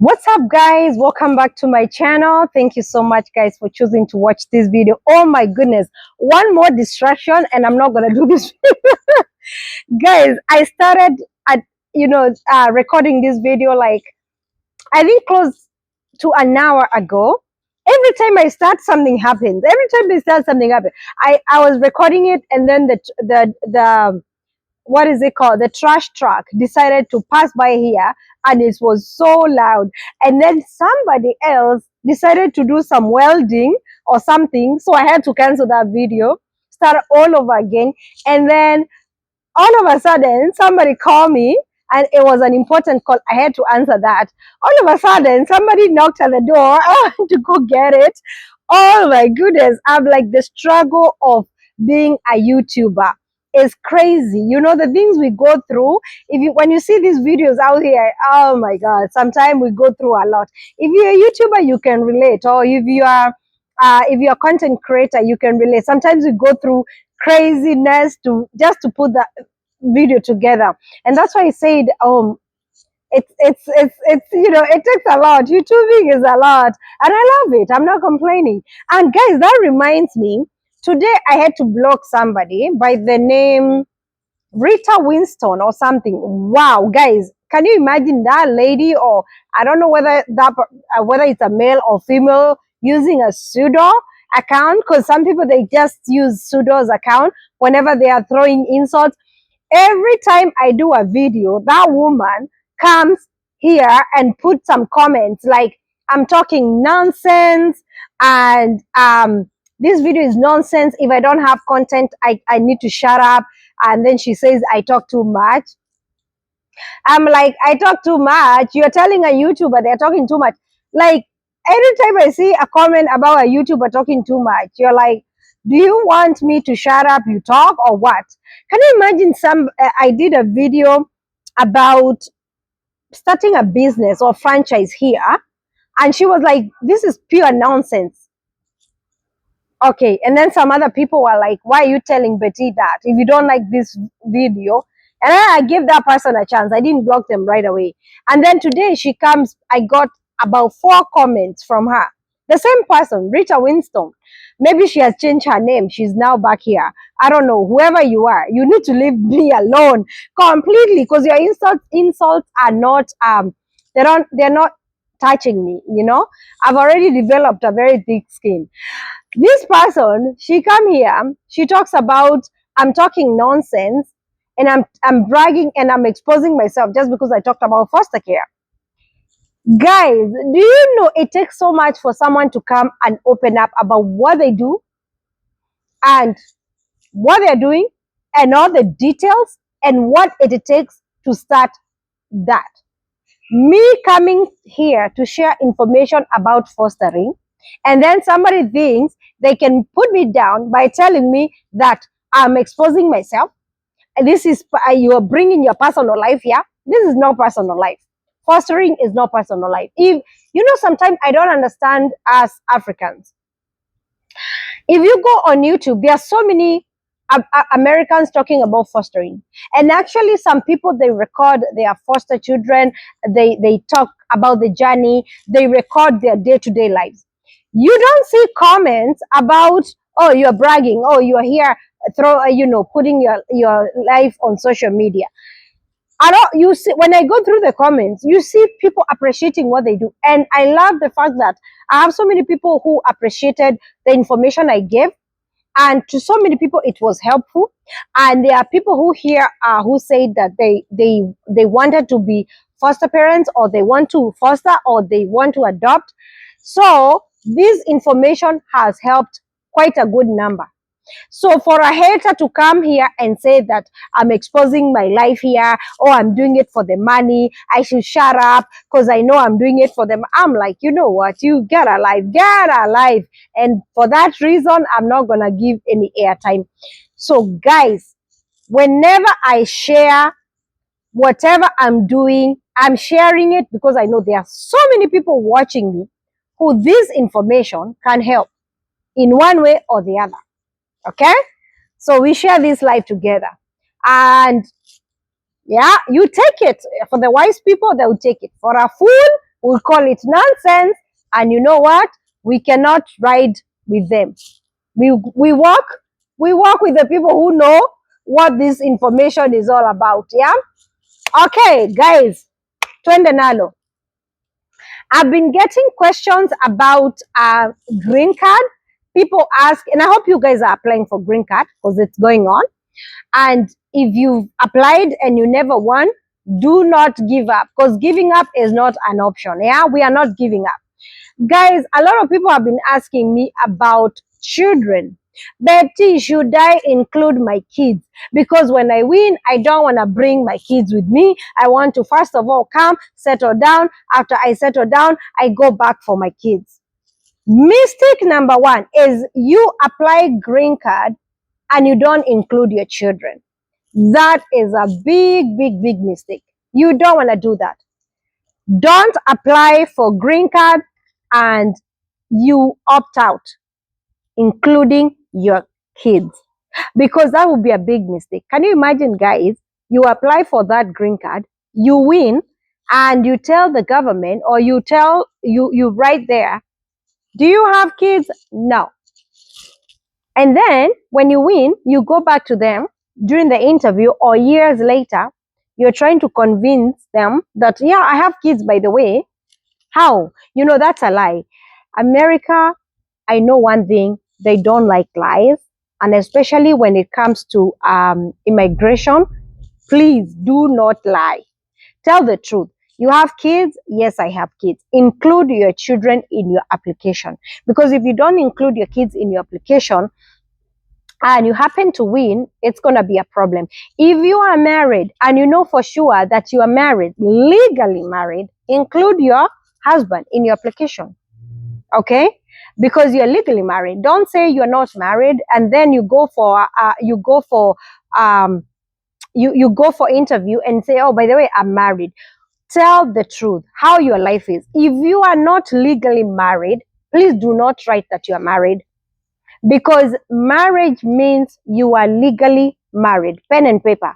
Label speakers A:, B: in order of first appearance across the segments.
A: What's up, guys? Welcome back to my channel. Thank you so much, guys, for choosing to watch this video. Oh my goodness, one more distraction and I'm not gonna do this. Guys, I started at recording this video like I think close to an hour ago. Every time I start, something happens. Every time I start, something happens. I was recording it, and then the what is it called, the trash truck decided to pass by here, and it was so loud. And then somebody else decided to do some welding or something, so I had to cancel that video, start all over again. And then all of a sudden somebody called me, and it was an important call. I had to answer that. All of a sudden somebody knocked at the door. I went to go get it. Oh my goodness, I'm like, the struggle of being a YouTuber is crazy. You know, the things we go through. If you When you see these videos out here, oh my god, sometimes we go through a lot. If you're a YouTuber, you can relate. Or if you're a content creator, you can relate. Sometimes we go through craziness to just to put that video together. And that's why I said, it's it takes a lot. YouTubing is a lot, and I love it. I'm not complaining. And guys, that reminds me, today I had to block somebody by the name Rita Winston or something. Wow, guys, can you imagine that lady? Or I don't know whether it's a male or female using a pseudo account, because some people, they just use pseudo's account whenever they are throwing insults. Every time I do a video, that woman comes here and put some comments like, I'm talking nonsense, and this video is nonsense. If I don't have content, I need to shut up. And then she says I talk too much. I'm like, I talk too much? You're telling a YouTuber they're talking too much. Like, anytime I see a comment about a YouTuber talking too much, you're like, do you want me to shut up, you talk, or what? Can you imagine I did a video about starting a business or franchise here, and she was like, this is pure nonsense. Okay, and then some other people were like, why are you telling Betty that if you don't like this video? And then I gave that person a chance. I didn't block them right away. And then today she comes, I got about 4 comments from her. The same person, Rita Winston. Maybe she has changed her name. She's now back here. I don't know. Whoever you are, you need to leave me alone completely, because your insults are not they're not touching me, you know. I've already developed a very thick skin. This person, she come here, she talks about, I'm talking nonsense, and I'm bragging and I'm exposing myself just because I talked about foster care. Guys, do you know it takes so much for someone to come and open up about what they do and what they're doing and all the details and what it takes to start that? Me coming here to share information about fostering, and then somebody thinks they can put me down by telling me that I'm exposing myself. This is, you are bringing your personal life here. This is not personal life. Fostering is not personal life. If you know, sometimes I don't understand as Africans. If you go on YouTube, there are so many Americans talking about fostering, and actually some people, they record their foster children, they talk about the journey, they record their day-to-day lives. You don't see comments about, oh, you're bragging, oh, you're here putting your life on social media. I don't, you see, when I go through the comments, you see people appreciating what they do. And I love the fact that I have so many people who appreciated the information I gave, and to so many people it was helpful. And there are people who here who say that they wanted to be foster parents, or they want to foster, or they want to adopt. So this information has helped quite a good number. So for a hater to come here and say that I'm exposing my life here, or I'm doing it for the money, I should shut up because I know I'm doing it for them, I'm like, you know what, you get a life. And for that reason, I'm not gonna give any airtime. So guys, whenever I share whatever I'm doing, I'm sharing it because I know there are so many people watching me who this information can help in one way or the other. Okay, so we share this life together, and yeah, you take it. For the wise people, they will take it. For a fool, we'll call it nonsense. And you know what? We cannot ride with them. We work with the people who know what this information is all about. Yeah. Okay, guys, twende nalo. I've been getting questions about green card. People ask, and I hope you guys are applying for green card because it's going on. And if you've applied and you never won, do not give up, because giving up is not an option. Yeah, we are not giving up. Guys, a lot of people have been asking me about children. Betty, should I include my kids? Because when I win, I don't want to bring my kids with me. I want to, first of all, come, settle down. After I settle down, I go back for my kids. Mistake number one is you apply green card and you don't include your children. That is a big, big, big mistake. You don't want to do that. Don't apply for green card and you opt out, including your kids, because that would be a big mistake. Can you imagine, guys? You apply for that green card, you win, and you tell the government, or you write there, do you have kids? No. And then when you win, you go back to them during the interview or years later, you're trying to convince them that, yeah, I have kids, by the way. How? You know, that's a lie. America, I know one thing, they don't like lies. And especially when it comes to immigration, please do not lie. Tell the truth. You have kids? Yes, I have kids. Include your children in your application. Because if you don't include your kids in your application, and you happen to win, it's going to be a problem. If you are married and you know for sure that you are married, legally married, include your husband in your application. Okay? Because you're legally married. Don't say you're not married and then you go for you go for interview and say, oh, by the way, I'm married. Tell the truth, how your life is. If you are not legally married, please do not write that you are married, because marriage means you are legally married, pen and paper.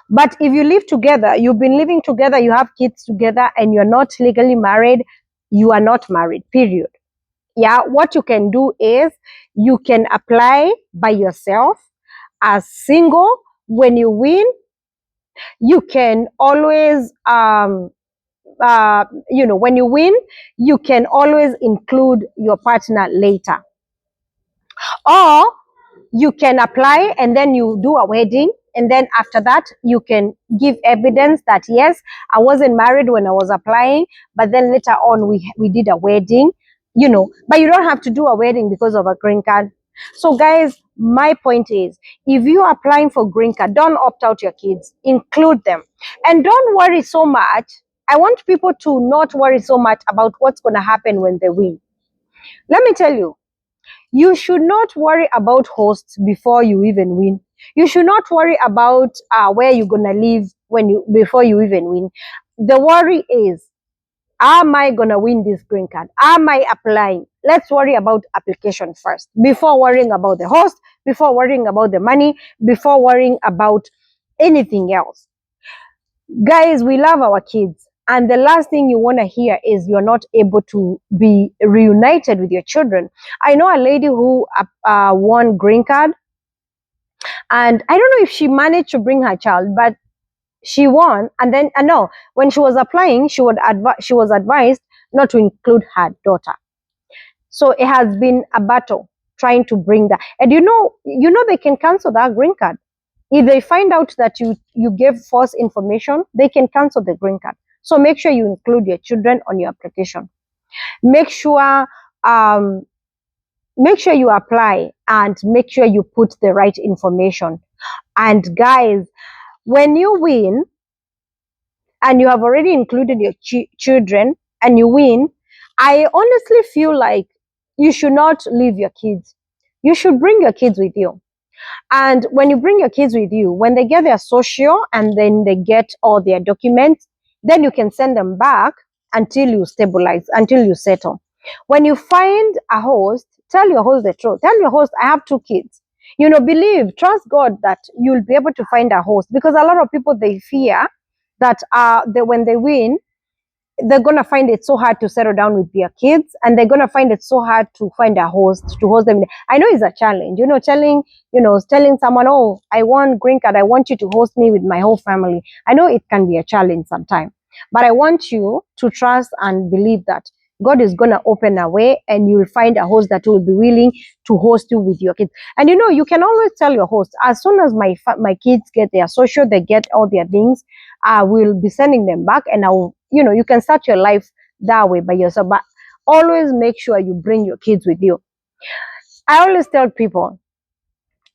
A: But if you live together, you've been living together, you have kids together, and you're not legally married, you are not married, period. Yeah, what you can do is you can apply by yourself as single. When you win, you can always when you win, you can always include your partner later. Or you can apply and then you do a wedding, and then after that you can give evidence that yes, I wasn't married when I was applying, but then later on we did a wedding, but you don't have to do a wedding because of a green card. So guys, my point is, if you are applying for green card, don't opt out your kids, include them. And don't worry so much. I want people to not worry so much about what's going to happen when they win. Let me tell you, you should not worry about hosts before you even win. You should not worry about where you're gonna live before you even win. The worry is, am I gonna win this green card? Am I applying? Let's worry about application first before worrying about the host, before worrying about the money, before worrying about anything else. Guys, we love our kids. And the last thing you want to hear is you're not able to be reunited with your children. I know a lady who won green card, and I don't know if she managed to bring her child, but she won. And then, no, when she was applying, she was advised not to include her daughter. So it has been a battle trying to bring that. And you know they can cancel that green card. If they find out that you gave false information, they can cancel the green card. So make sure you include your children on your application. Make sure you apply and make sure you put the right information. And guys, when you win and you have already included your children and you win, I honestly feel like you should not leave your kids. You should bring your kids with you. And when you bring your kids with you, when they get their social and then they get all their documents, then you can send them back until you stabilize, until you settle. When you find a host, tell your host the truth. Tell your host, I have 2 kids. Believe, trust God that you'll be able to find a host, because a lot of people, they fear that when they win, they're going to find it so hard to settle down with their kids, and they're going to find it so hard to find a host to host them. I know it's a challenge, telling someone, oh, I want green card, I want you to host me with my whole family. I know it can be a challenge sometimes, but I want you to trust and believe that God is going to open a way, and you'll find a host that will be willing to host you with your kids. And you can always tell your host, as soon as my kids get their social, they get all their things, I will be sending them back, and you can start your life that way by yourself. But always make sure you bring your kids with you. I always tell people,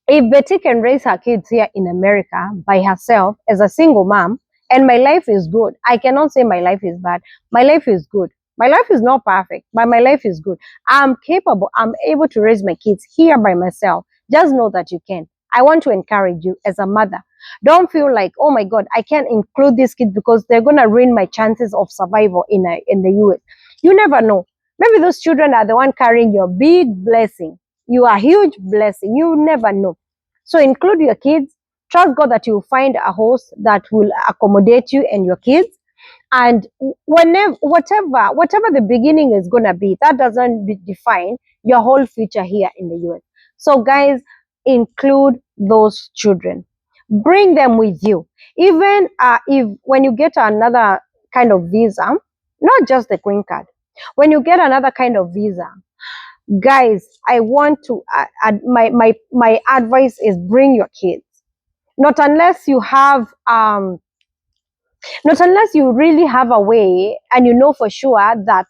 A: if Betty can raise her kids here in America by herself as a single mom, and my life is good, I cannot say my life is bad. My life is good. My life is not perfect, but my life is good. I'm capable. I'm able to raise my kids here by myself. Just know that you can. I want to encourage you as a mother. Don't feel like, oh my God, I can't include these kids because they're going to ruin my chances of survival in the US. You never know. Maybe those children are the one carrying your big blessing. You are a huge blessing. You never know. So include your kids. Trust God that you'll find a host that will accommodate you and your kids. And whatever the beginning is going to be, that doesn't define your whole future here in the US. So guys, include those children. Bring them with you. Even if when you get another kind of visa, not just the green card, when you get another kind of visa, guys, I want to my advice is bring your kids. Not unless you have not unless you really have a way and you know for sure that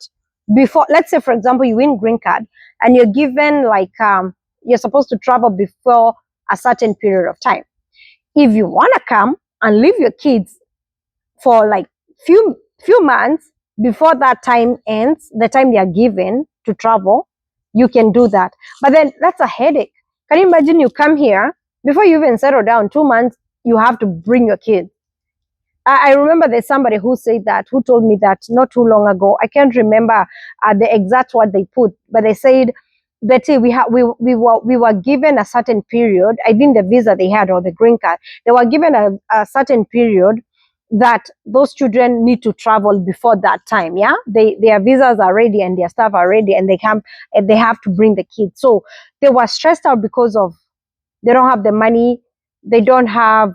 A: before, let's say for example, you win green card and you're given like you're supposed to travel before a certain period of time. If you want to come and leave your kids for like few months before that time ends, the time they are given to travel, you can do that. But then that's a headache. Can you imagine you come here before you even settle down, 2 months, you have to bring your kids. I remember there's somebody who said that, who told me that not too long ago. I can't remember the exact word they put, but they said, Betty, we were given a certain period. I think the visa they had or the green card, they were given a certain period that those children need to travel before that time. Yeah, their visas are ready and their stuff are ready, and they have to bring the kids. So they were stressed out because of they don't have the money, they don't have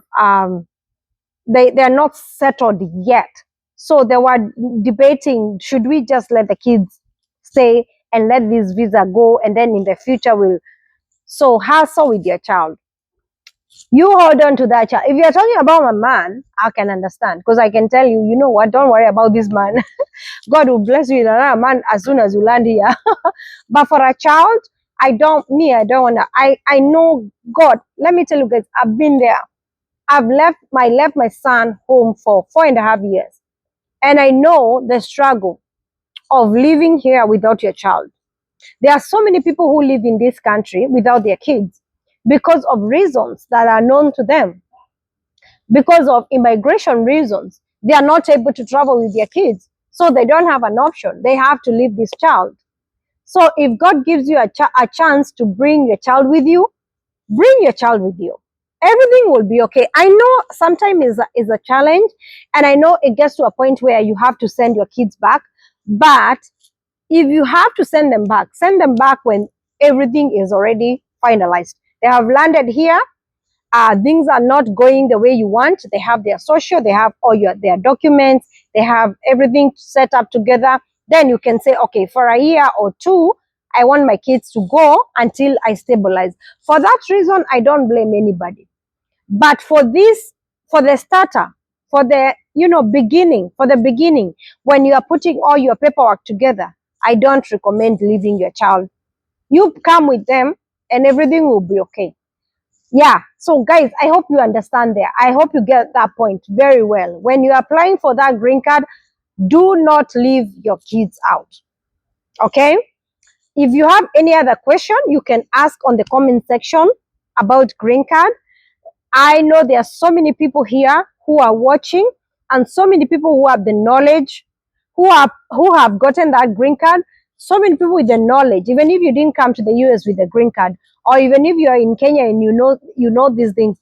A: they're not settled yet. So they were debating, should we just let the kids stay and let this visa go, and then in the future we'll so hassle with your child. You hold on to that child. If you're talking about a man, I can understand, because I can tell you, you know what, don't worry about this man. God will bless you with another man as soon as you land here. But for a child, I don't want to. I know God. Let me tell you guys, I've been there. I've left my son home for 4.5 years. And I know the struggle of living here without your child. There are so many people who live in this country without their kids because of reasons that are known to them. Because of immigration reasons, they are not able to travel with their kids. So they don't have an option. They have to leave this child. So if God gives you a chance to bring your child with you, bring your child with you. Everything will be okay. I know sometimes is a challenge, and I know it gets to a point where you have to send your kids back. But if you have to send them back when everything is already finalized. They have landed here. Things are not going the way you want. They have their social, they have all their documents, they have everything set up together. Then you can say, okay, for a year or two, I want my kids to go until I stabilize. For that reason, I don't blame anybody. But for the starter, for the beginning, when you are putting all your paperwork together, I don't recommend leaving your child. You come with them and everything will be okay. Yeah. So guys, I hope you understand there. I hope you get that point very well. When you're applying for that green card, do not leave your kids out. Okay? If you have any other question, you can ask on the comment section about green card. I know there are so many people here who are watching, and so many people who have the knowledge, who have gotten that green card. So many people with the knowledge, even if you didn't come to the US with a green card, or even if you are in Kenya and you know these things.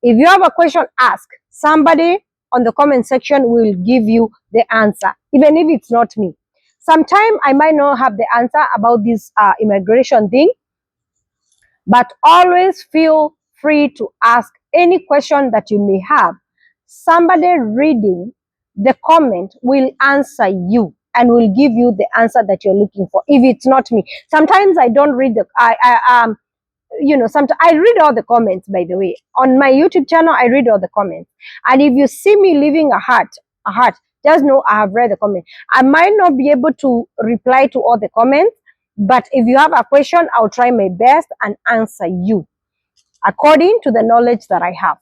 A: If you have a question, ask somebody on the comment section will give you the answer, even if it's not me. Sometime I might not have the answer about this immigration thing, but always feel free to ask any question that you may have. Somebody reading the comment will answer you and will give you the answer that you're looking for, if it's not me. Sometimes I don't read sometimes I read all the comments, by the way. On my YouTube channel, I read all the comments. And if you see me leaving a heart, just know I have read the comment. I might not be able to reply to all the comments, but if you have a question, I'll try my best and answer you according to the knowledge that I have.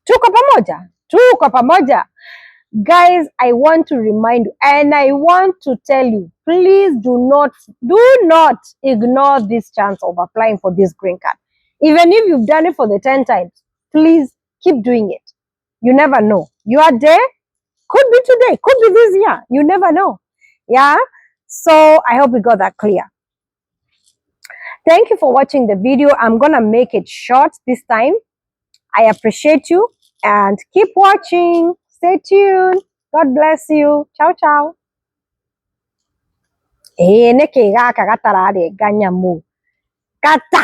A: Tuko pamoja? Tuko pamoja. Guys, I want to remind you and I want to tell you, please do not ignore this chance of applying for this green card. Even if you've done it for the 10 times, please keep doing it. You never know. You are there, could be today, could be this year. You never know. Yeah? So I hope we got that clear. Thank you for watching the video. I'm going to make it short this time. I appreciate you and keep watching. Stay tuned. God bless you. Ciao, ciao. Neke gaka gatarare ganyamu. Kata.